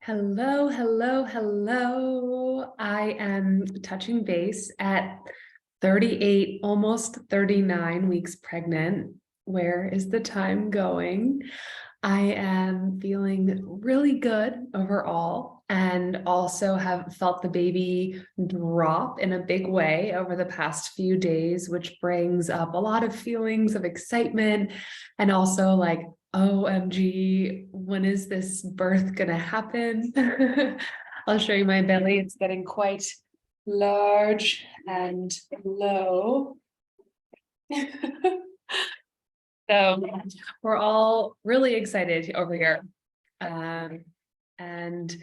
Hello, hello, hello. I am touching base at 38, almost 39 weeks pregnant. Where is the time going? I am feeling really good overall and also have felt the baby drop in a big way over the past few days, which brings up a lot of feelings of excitement and also like, OMG, when is this birth gonna happen? I'll show you my belly. It's getting quite large and low. So we're all really excited over here. And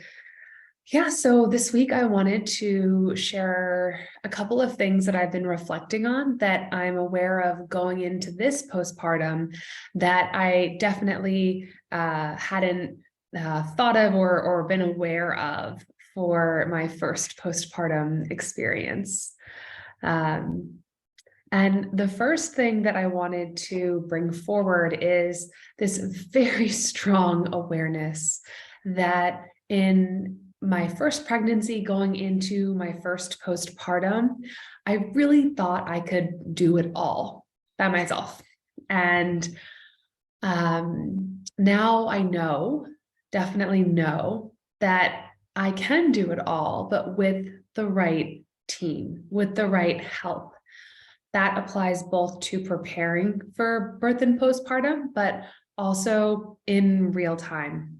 yeah, so this week I wanted to share a couple of things that I've been reflecting on that I'm aware of going into this postpartum that I definitely hadn't thought of or been aware of for my first postpartum experience. And the first thing that I wanted to bring forward is this very strong awareness that in my first pregnancy, going into my first postpartum, I really thought I could do it all by myself. And now I know, definitely know that I can do it all, but with the right team, with the right help. That applies both to preparing for birth and postpartum, but also in real time.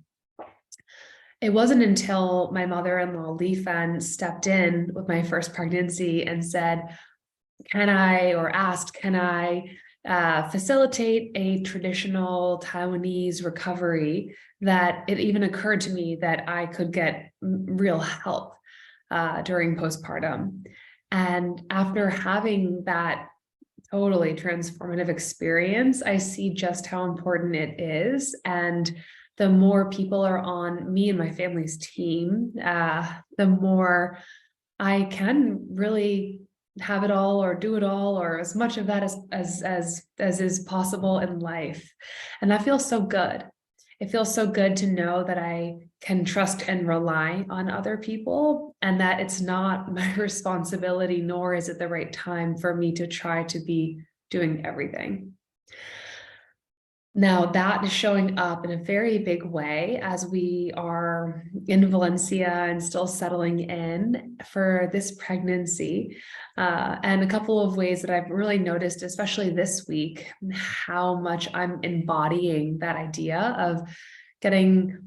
It wasn't until my mother-in-law, Lee stepped in with my first pregnancy and said, can I facilitate a traditional Taiwanese recovery, that it even occurred to me that I could get real help during postpartum. And after having that totally transformative experience, I see just how important it is. And the more people are on me and my family's team, the more I can really have it all or do it all, or as much of that as is possible in life. And that feels so good. It feels so good to know that I can trust and rely on other people, and that it's not my responsibility, nor is it the right time for me to try to be doing everything. Now that is showing up in a very big way as we are in Valencia and still settling in for this pregnancy. And a couple of ways that I've really noticed, especially this week, how much I'm embodying that idea of getting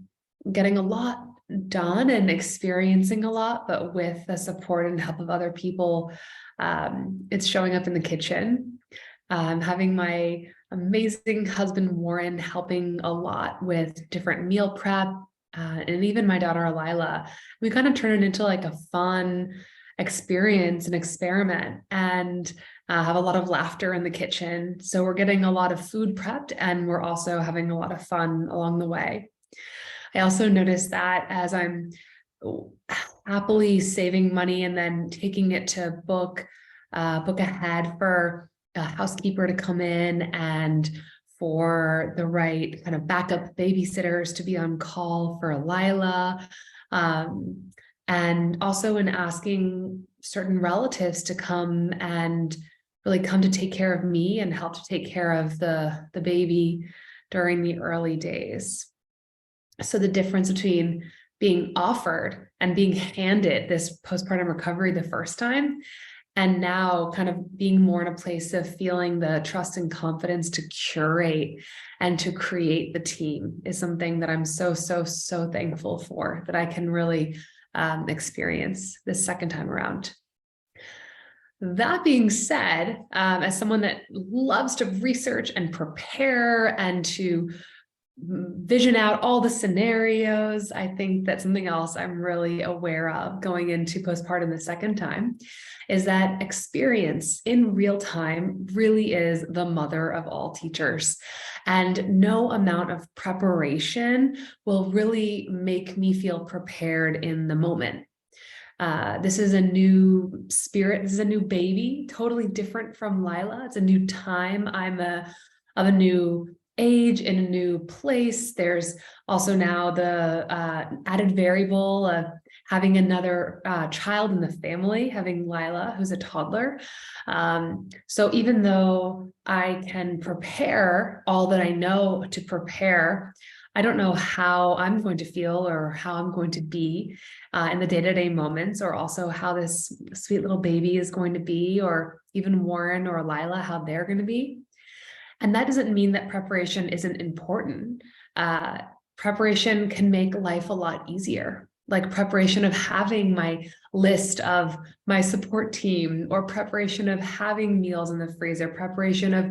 a lot done and experiencing a lot, but with the support and help of other people. It's showing up in the kitchen. Having my amazing husband Warren helping a lot with different meal prep, and even my daughter Lila. We kind of turn it into like a fun experience and experiment, and have a lot of laughter in the kitchen. So we're getting a lot of food prepped, and we're also having a lot of fun along the way. I also noticed that as I'm happily saving money and then taking it to book ahead for a housekeeper to come in and for the right kind of backup babysitters to be on call for Lila. And also in asking certain relatives to come and really come to take care of me and help to take care of the baby during the early days. So the difference between being offered and being handed this postpartum recovery the first time, and now kind of being more in a place of feeling the trust and confidence to curate and to create the team, is something that I'm so thankful for, that I can really experience this second time around. That being said, as someone that loves to research and prepare and to vision out all the scenarios, I think that something else I'm really aware of going into postpartum the second time is that experience in real time really is the mother of all teachers. And no amount of preparation will really make me feel prepared in the moment. This is a new spirit. This is a new baby, totally different from Lila. It's a new time. I'm of a new age, in a new place. There's also now the added variable of having another child in the family, having Lila, who's a toddler. So even though I can prepare all that I know to prepare, I don't know how I'm going to feel or how I'm going to be in the day-to-day moments, or also how this sweet little baby is going to be, or even Warren or Lila, how they're going to be. And that doesn't mean that preparation isn't important. Preparation can make life a lot easier, like preparation of having my list of my support team, or preparation of having meals in the freezer, preparation of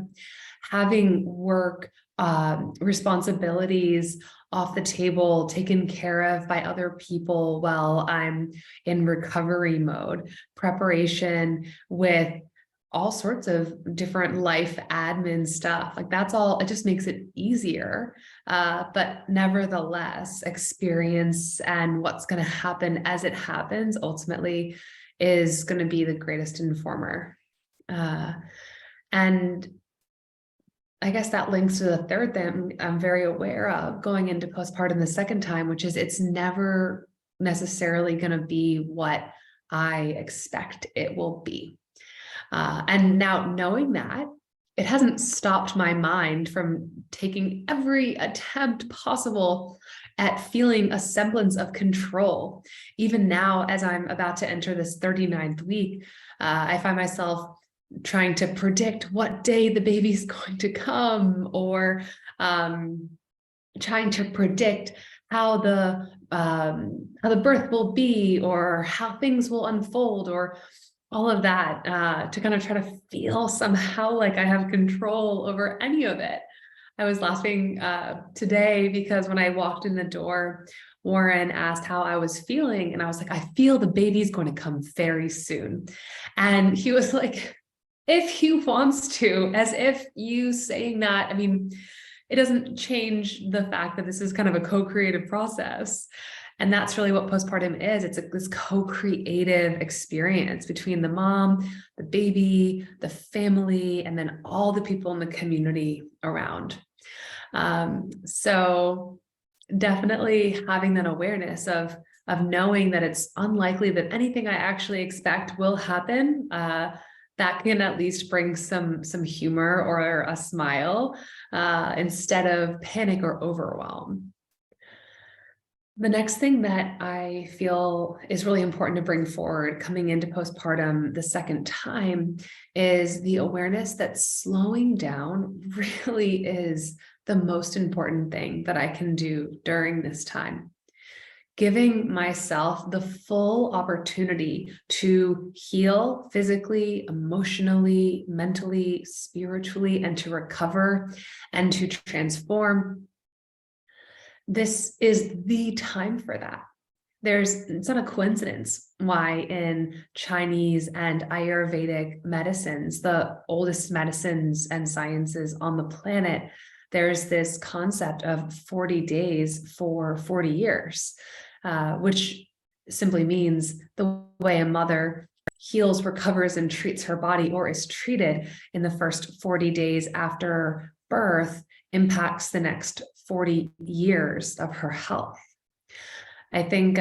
having work responsibilities off the table, taken care of by other people while I'm in recovery mode, preparation with all sorts of different life admin stuff. Like that's all, it just makes it easier. But nevertheless, experience and what's going to happen as it happens ultimately is going to be the greatest informer. And I guess that links to the third thing I'm very aware of going into postpartum the second time, which is it's never necessarily going to be what I expect it will be. And now knowing that, it hasn't stopped my mind from taking every attempt possible at feeling a semblance of control. Even now, as I'm about to enter this 39th week, I find myself trying to predict what day the baby's going to come, or trying to predict how the birth will be, or how things will unfold, or all of that, to kind of try to feel somehow like I have control over any of it. I was laughing today because when I walked in the door, Warren asked how I was feeling, and I was like, I feel the baby's going to come very soon. And he was like, if he wants to, as if you saying that, I mean, it doesn't change the fact that this is kind of a co-creative process. And that's really what postpartum is. It's this co-creative experience between the mom, the baby, the family, and then all the people in the community around. So definitely having that awareness of knowing that it's unlikely that anything I actually expect will happen, that can at least bring some humor or a smile instead of panic or overwhelm. The next thing that I feel is really important to bring forward coming into postpartum the second time is the awareness that slowing down really is the most important thing that I can do during this time. Giving myself the full opportunity to heal physically, emotionally, mentally, spiritually, and to recover and to transform. This is the time for that. It's not a coincidence why in Chinese and Ayurvedic medicines, the oldest medicines and sciences on the planet, there's this concept of 40 days for 40 years, which simply means the way a mother heals, recovers, and treats her body, or is treated in the first 40 days after birth, impacts the next 40 years of her health. I think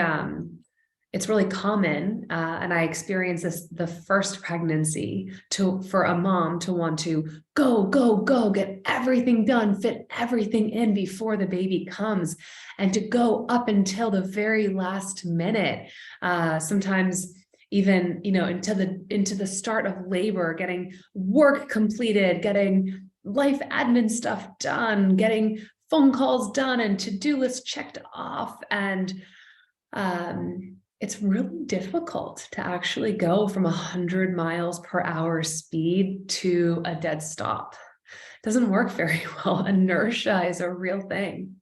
it's really common, and I experienced this the first pregnancy, for a mom to want to go, get everything done, fit everything in before the baby comes, and to go up until the very last minute, sometimes even, into the start of labor, getting work completed, getting life admin stuff done, getting phone calls done and to-do lists checked off. And it's really difficult to actually go from 100 miles per hour speed to a dead stop. It doesn't work very well. Inertia is a real thing.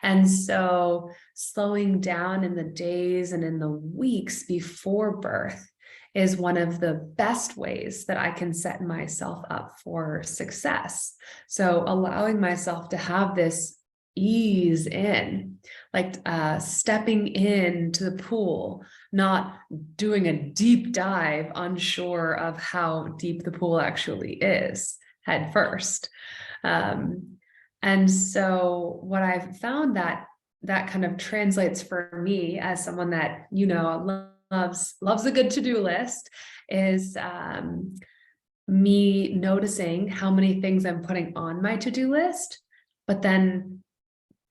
And so slowing down in the days and in the weeks before birth is one of the best ways that I can set myself up for success. So allowing myself to have this ease in, like stepping into the pool, not doing a deep dive, unsure of how deep the pool actually is head first. And so what I've found that kind of translates for me as someone that, loves a good to-do list is me noticing how many things I'm putting on my to-do list, but then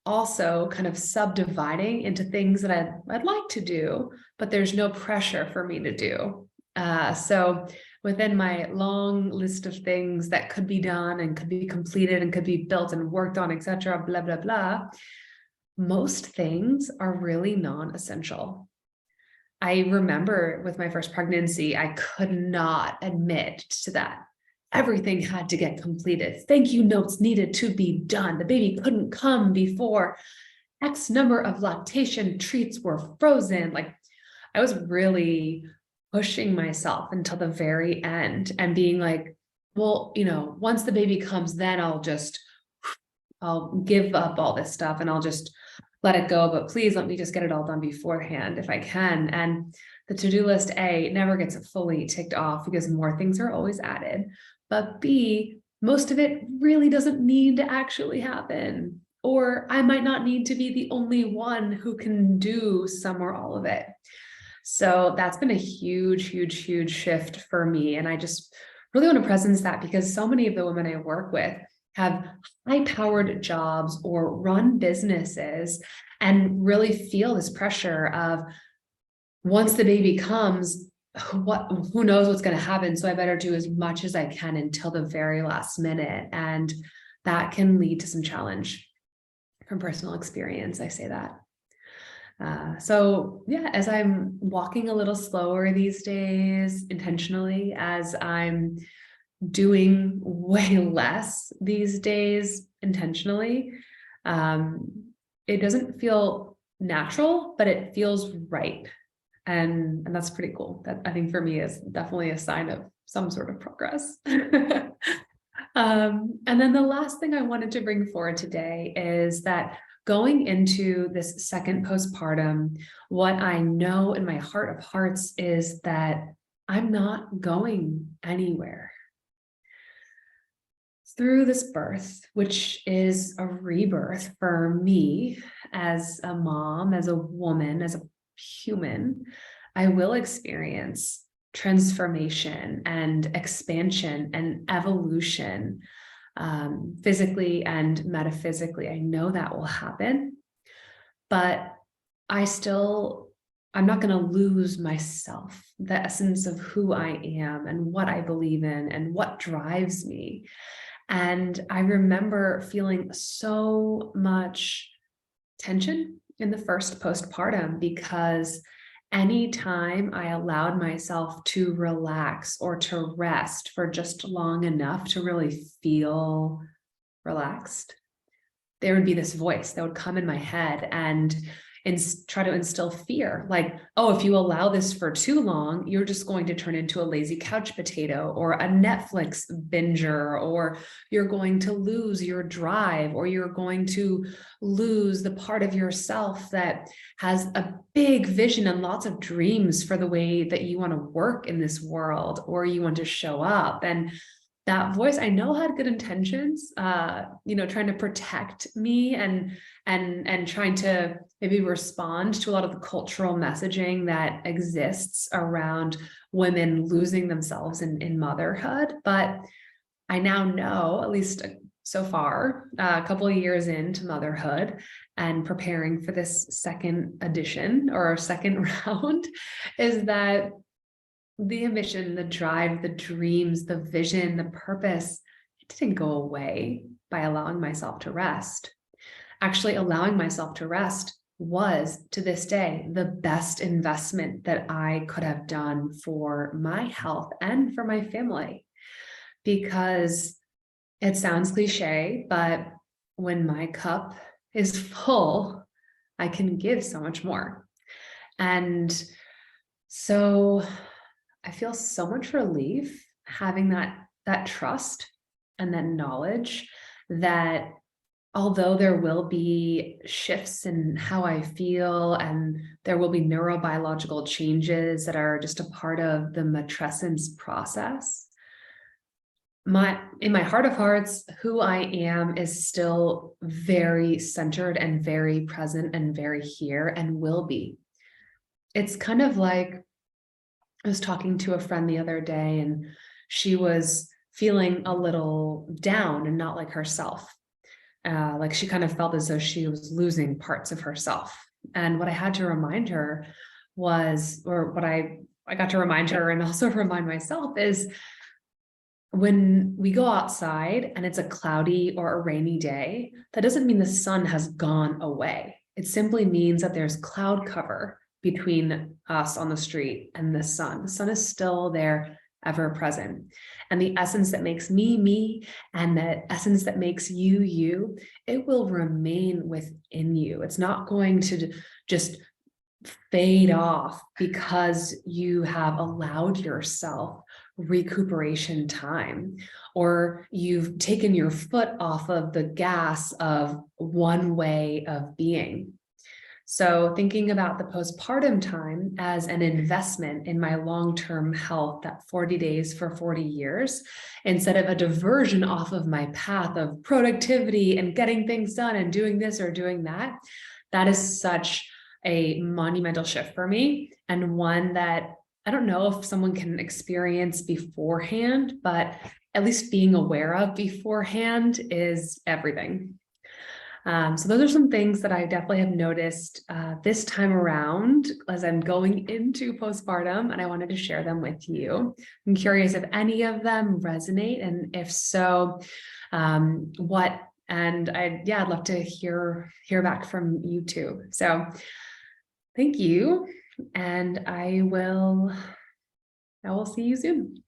also kind of subdividing into things that I'd like to do, but there's no pressure for me to do. So within my long list of things that could be done and could be completed and could be built and worked on, etc., blah, blah, blah, most things are really non-essential. I remember with my first pregnancy, I could not admit to that. Everything had to get completed. Thank you notes needed to be done. The baby couldn't come before X number of lactation treats were frozen. Like, I was really pushing myself until the very end and being like, well, once the baby comes, then I'll give up all this stuff and I'll just let it go. But please let me just get it all done beforehand if I can. And the to-do list, A, never gets fully ticked off because more things are always added. But B, most of it really doesn't need to actually happen. Or I might not need to be the only one who can do some or all of it. So that's been a huge, huge, huge shift for me. And I just really want to presence that because so many of the women I work with have high-powered jobs or run businesses and really feel this pressure of once the baby comes, who knows what's going to happen. So I better do as much as I can until the very last minute. And that can lead to some challenge from personal experience. I say that. So yeah, as I'm walking a little slower these days, intentionally, as I'm doing way less these days, intentionally, it doesn't feel natural, but it feels right. And that's pretty cool. That I think for me is definitely a sign of some sort of progress. And then the last thing I wanted to bring forward today is that going into this second postpartum, what I know in my heart of hearts is that I'm not going anywhere. Through this birth, which is a rebirth for me as a mom, as a woman, as a human, I will experience transformation and expansion and evolution, physically and metaphysically. I know that will happen, but I'm not going to lose myself, the essence of who I am and what I believe in and what drives me. And I remember feeling so much tension in the first postpartum because anytime I allowed myself to relax or to rest for just long enough to really feel relaxed, there would be this voice that would come in my head and try to instill fear. Like, oh, if you allow this for too long, you're just going to turn into a lazy couch potato or a Netflix binger, or you're going to lose your drive, or you're going to lose the part of yourself that has a big vision and lots of dreams for the way that you want to work in this world, or you want to show up. And that voice, I know, had good intentions, trying to protect me and trying to maybe respond to a lot of the cultural messaging that exists around women losing themselves in motherhood. But I now know, at least so far, a couple of years into motherhood and preparing for this second edition or second round, is that the ambition, the drive, the dreams, the vision, the purpose, it didn't go away by allowing myself to rest. Actually, allowing myself to rest was, to this day, the best investment that I could have done for my health and for my family. Because it sounds cliche, but when my cup is full, I can give so much more. And so I feel so much relief having that trust and that knowledge that although there will be shifts in how I feel and there will be neurobiological changes that are just a part of the matrescence process, in my heart of hearts, who I am is still very centered and very present and very here and will be. It's kind of like I was talking to a friend the other day, and she was feeling a little down and not like herself. Like she kind of felt as though she was losing parts of herself. And what I had to remind her was, or what I got to remind her and also remind myself is, when we go outside and it's a cloudy or a rainy day, that doesn't mean the sun has gone away. It simply means that there's cloud cover between us on the street and the sun. The sun is still there, ever present. And the essence that makes me, me, and the essence that makes you, you, it will remain within you. It's not going to just fade off because you have allowed yourself recuperation time, or you've taken your foot off of the gas of one way of being. So thinking about the postpartum time as an investment in my long-term health, that 40 days for 40 years, instead of a diversion off of my path of productivity and getting things done and doing this or doing that, that is such a monumental shift for me, and one that I don't know if someone can experience beforehand, but at least being aware of beforehand is everything. So those are some things that I definitely have noticed this time around as I'm going into postpartum, and I wanted to share them with you. I'm curious if any of them resonate, and if so, what, and I'd love to hear back from you too. So thank you, and I will see you soon.